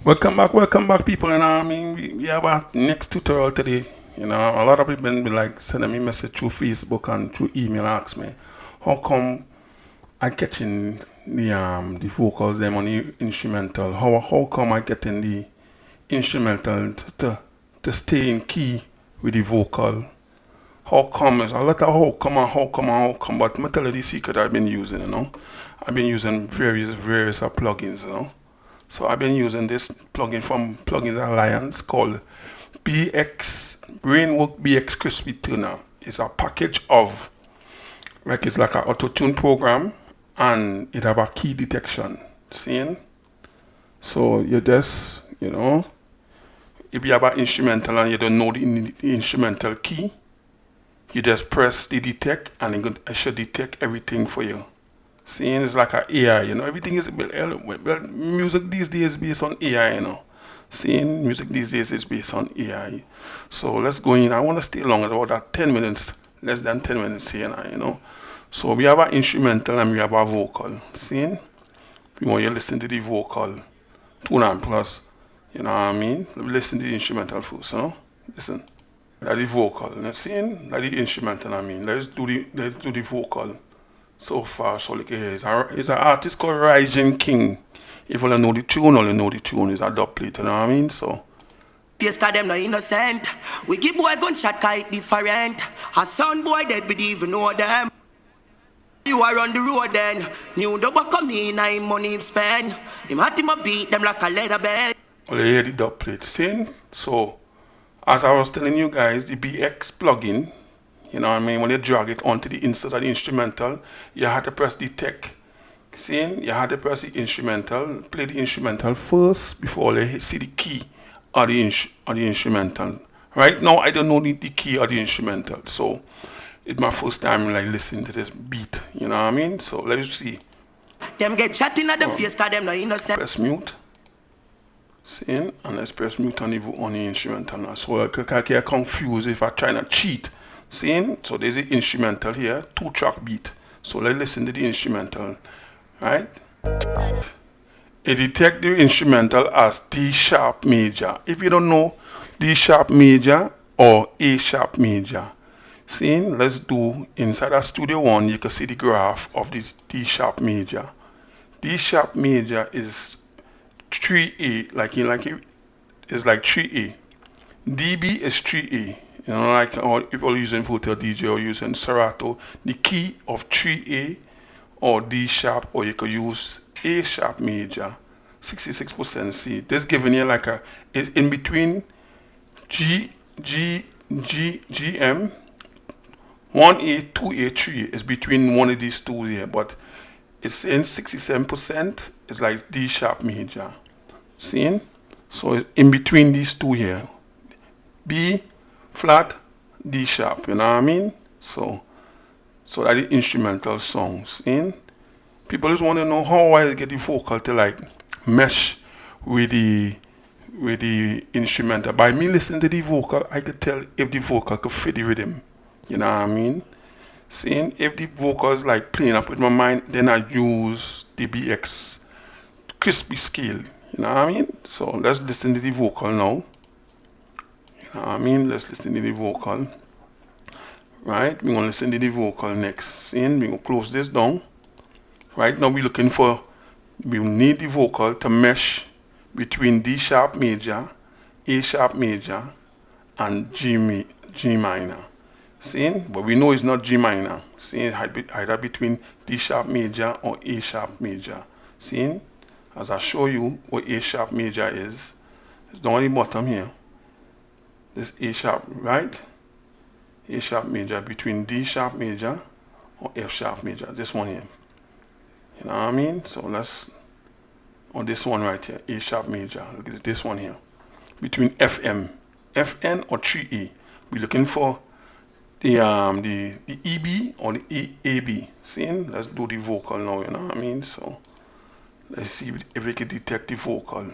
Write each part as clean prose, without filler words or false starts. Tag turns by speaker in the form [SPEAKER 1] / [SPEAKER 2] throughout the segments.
[SPEAKER 1] Welcome back, people. And I mean, we have our next tutorial today. You know, a lot of people been like sending me message through Facebook and through email, ask me how come I catching the vocals them on the instrumental. How come I getting the instrumental to stay in key with the vocal? How come? It's a lot of how come. But I'm tell you the secret I've been using. You know, I've been using various plugins. You know. So I've been using this plugin from Plugins Alliance called BX Brainwork BX Crispy Tuner. It's a package of it's like an auto tune program and it have a key detection. Seeing? So you just if you have an instrumental and you don't know the instrumental key, you just press the detect and it should detect everything for you. Seeing it's like an AI, everything is well, music these days is based on AI, Seeing music these days is based on AI. So let's go in. I want to stay longer, about that 10 minutes, less than 10 minutes here now. So we have an instrumental and we have a vocal. Seeing? We want you to listen to the vocal. 2.9 plus. You know what I mean? Listen to the instrumental first, Listen. That's the vocal. Seeing? That's the instrumental, I mean. Let's do the vocal. So far, so look here. It's an artist called Rising King. If you know the tune, all you know the tune is a DUBPLATE, you know what I mean? So
[SPEAKER 2] Yes, cause them no innocent. We give boy gunshot kite different. A son boy dead, we even know them. You are on the road then. New double come in, I'm money him spend. Him had him a beat them like a leather bed.
[SPEAKER 1] all you hear the DUBPLATE saying. So as I was telling you guys, the BX plugin, you know what I mean, when you drag it onto the insert of the instrumental, you have to press detect. Seeing, you have to press the instrumental, play the instrumental first before you see the key of the instrumental. Right now, I don't know the key of the instrumental, so it's my first time like listening to this beat. You know what I mean? So let's see.
[SPEAKER 2] Them get chatting at them face, cause them no innocent.
[SPEAKER 1] Press mute. Seeing, and let's press mute on the instrumental now. So I get confused if I try to cheat. Seeing, so there's the instrumental here, 2-track beat. So let's listen to the instrumental. Right? It detects the instrumental as D sharp major. If you don't know D sharp major or A sharp major, seeing, let's do inside of Studio One, you can see the graph of the D sharp major. D sharp major is 3A, it's like 3A. DB is 3A. You know, like people using Votel DJ or using Serato, the key of 3A or D sharp, or you could use A sharp major, 66% C. This giving you like it's in between G, M, 1A, 2A, 3 is between one of these two here, but it's in 67%, it's like D sharp major. Seeing? So it's in between these two here. B flat, D sharp, you know what I mean? So that the instrumental songs in. People just want to know how I get the vocal to like mesh with the instrumental. By me listening to the vocal, I could tell if the vocal could fit the rhythm. You know what I mean? Seeing if the vocal is like playing up with my mind, then I use the BX crispy scale. You know what I mean? So let's listen to the vocal now. You know what I mean? Let's listen to the vocal. Right? We're gonna listen to the vocal next. Seeing, we're gonna close this down. Right now we need the vocal to mesh between D sharp major, A sharp major, and G minor. Seeing? But we know it's not G minor. Seeing, either between D sharp major or A sharp major. Seeing? As I show you what A sharp major is, it's down at the bottom here. This A sharp, right? A sharp major between D sharp major or F sharp major. This one here. You know what I mean? So let's, on this one right here, A sharp major. Look at this one here. Between FM, FN or 3A. We're looking for the EB or the AB. Seeing? Let's do the vocal now, you know what I mean? So let's see if we can detect the vocal.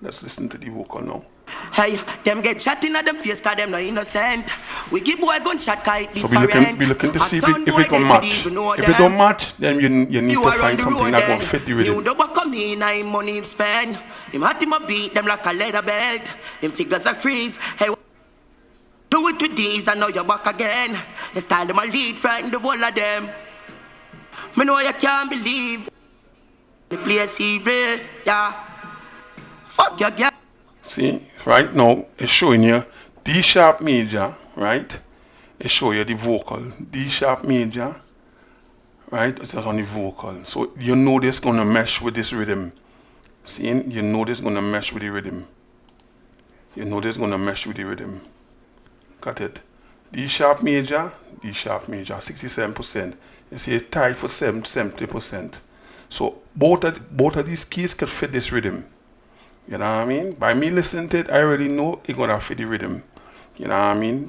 [SPEAKER 1] Let's listen to the vocal now.
[SPEAKER 2] Hey, them get chatting at them face cause them no innocent. We give boy gunshot cause it
[SPEAKER 1] So
[SPEAKER 2] different.
[SPEAKER 1] we looking to see if
[SPEAKER 2] son
[SPEAKER 1] it
[SPEAKER 2] boy
[SPEAKER 1] gonna
[SPEAKER 2] they
[SPEAKER 1] match.
[SPEAKER 2] even know
[SPEAKER 1] If
[SPEAKER 2] them.
[SPEAKER 1] it don't match, then you need to
[SPEAKER 2] are
[SPEAKER 1] find
[SPEAKER 2] on the
[SPEAKER 1] something
[SPEAKER 2] road
[SPEAKER 1] that gonna
[SPEAKER 2] then.
[SPEAKER 1] fit the
[SPEAKER 2] New
[SPEAKER 1] rhythm.
[SPEAKER 2] double come in, him money him spend. Him hat him a beat them like a leather belt. Him figures a freeze. Hey, do it with these and now you're back again. You style them a lead, frighten the whole of them. Me know you can't believe the place evil, yeah. Fuck your girl.
[SPEAKER 1] See, right now it's showing you D sharp major, right? It's showing you the vocal. D sharp major, right? It's on the vocal. So you know this gonna mesh with this rhythm. See, you know this gonna mesh with the rhythm. You know this gonna mesh with the rhythm. Got it? D sharp major, 67%. You see it's tied for 70%. So both of these keys could fit this rhythm. You know what I mean? By me listening to it, I already know it's gonna fit the rhythm. You know what I mean?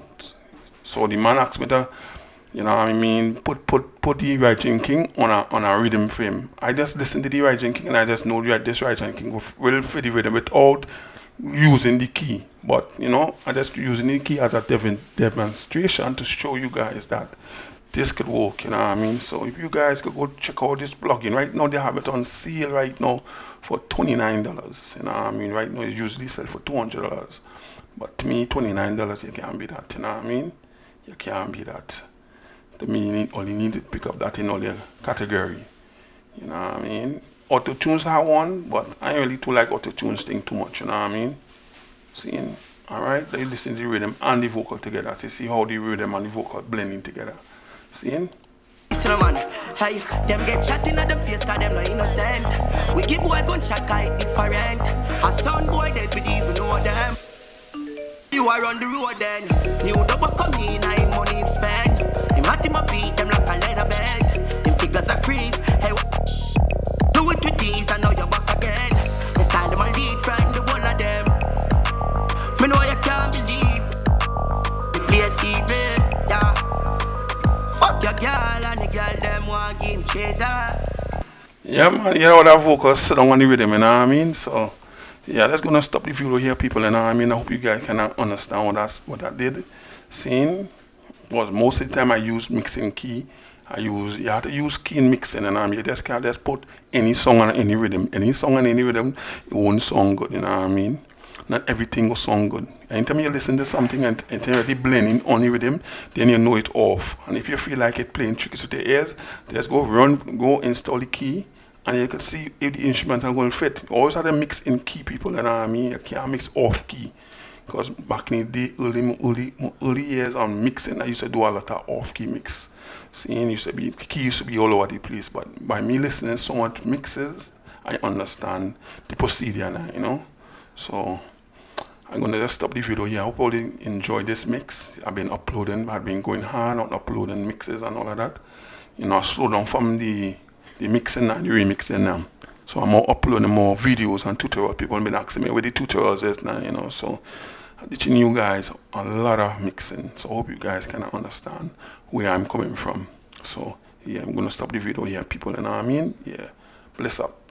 [SPEAKER 1] So the man asked me to, you know what I mean, put the right drinking on a rhythm frame. I just listen to the right drinking and I just know that this right drinking will fit the rhythm without using the key. But you know, I just using the key as a demonstration to show you guys that this could work, you know what I mean? So if you guys could go check out this plugin, right now they have it on sale right now for $29, you know what I mean? Right now it's usually sell for $200, but to me $29 you can't be that, you know what I mean? You can't be that. To me you only need to pick up that in all your category, you know what I mean? Auto tunes are one, but I ain't really too like auto tunes thing too much, you know what I mean? Seeing, alright, let's listen to the rhythm and the vocal together to see how the rhythm and the vocal blending together. Seeing?
[SPEAKER 2] Man. Hey, them get chatting at them face cause them no innocent. We give boy gunshot cause it different. A son boy dead we even know them. You are on the road then. New double come in, him money him spend. Him hat him a beat them like a leather belt. Him figures a freeze. Hey, do it with these and now you're back again. You style them a lead, frighten the whole of them. Me know you can't believe the place evil, yeah. Fuck your girl and the girl them want game chaser.
[SPEAKER 1] Yeah man, you know that vocal sit down on the rhythm, you know what I mean? So yeah, that's gonna stop the video here, people, you know what I mean? I hope you guys can understand what that did. Seeing was most of the time I use mixing key. You have to use key in mixing, and you just can't just put any song on any rhythm. Any song on any rhythm, it won't sound good, you know what I mean? Not everything will sound good. Anytime you listen to something and it's already blending on the rhythm, then you know it's off. And if you feel like it playing tricks with the ears, just go install the key, and you can see if the instrument are going to fit. You always have to mix in key, people, you know what I mean? You can't mix off key. Because back in the day, early years on mixing, I used to do a lot of off-key mix. Seeing the key used to be all over the place. But by me listening so much mixes, I understand the procedure now, you know. So I'm gonna just stop the video here. I hope all you enjoyed this mix. I've been going hard on uploading mixes and all of that. You know, I slow down from the mixing and the remixing now. So I'm more uploading more videos and tutorials. People have been asking me where the tutorials is now, you know. So I'm teaching you guys a lot of mixing. So I hope you guys can understand where I'm coming from. So yeah, I'm gonna stop the video here, people, you know what I mean? Yeah. Bless up.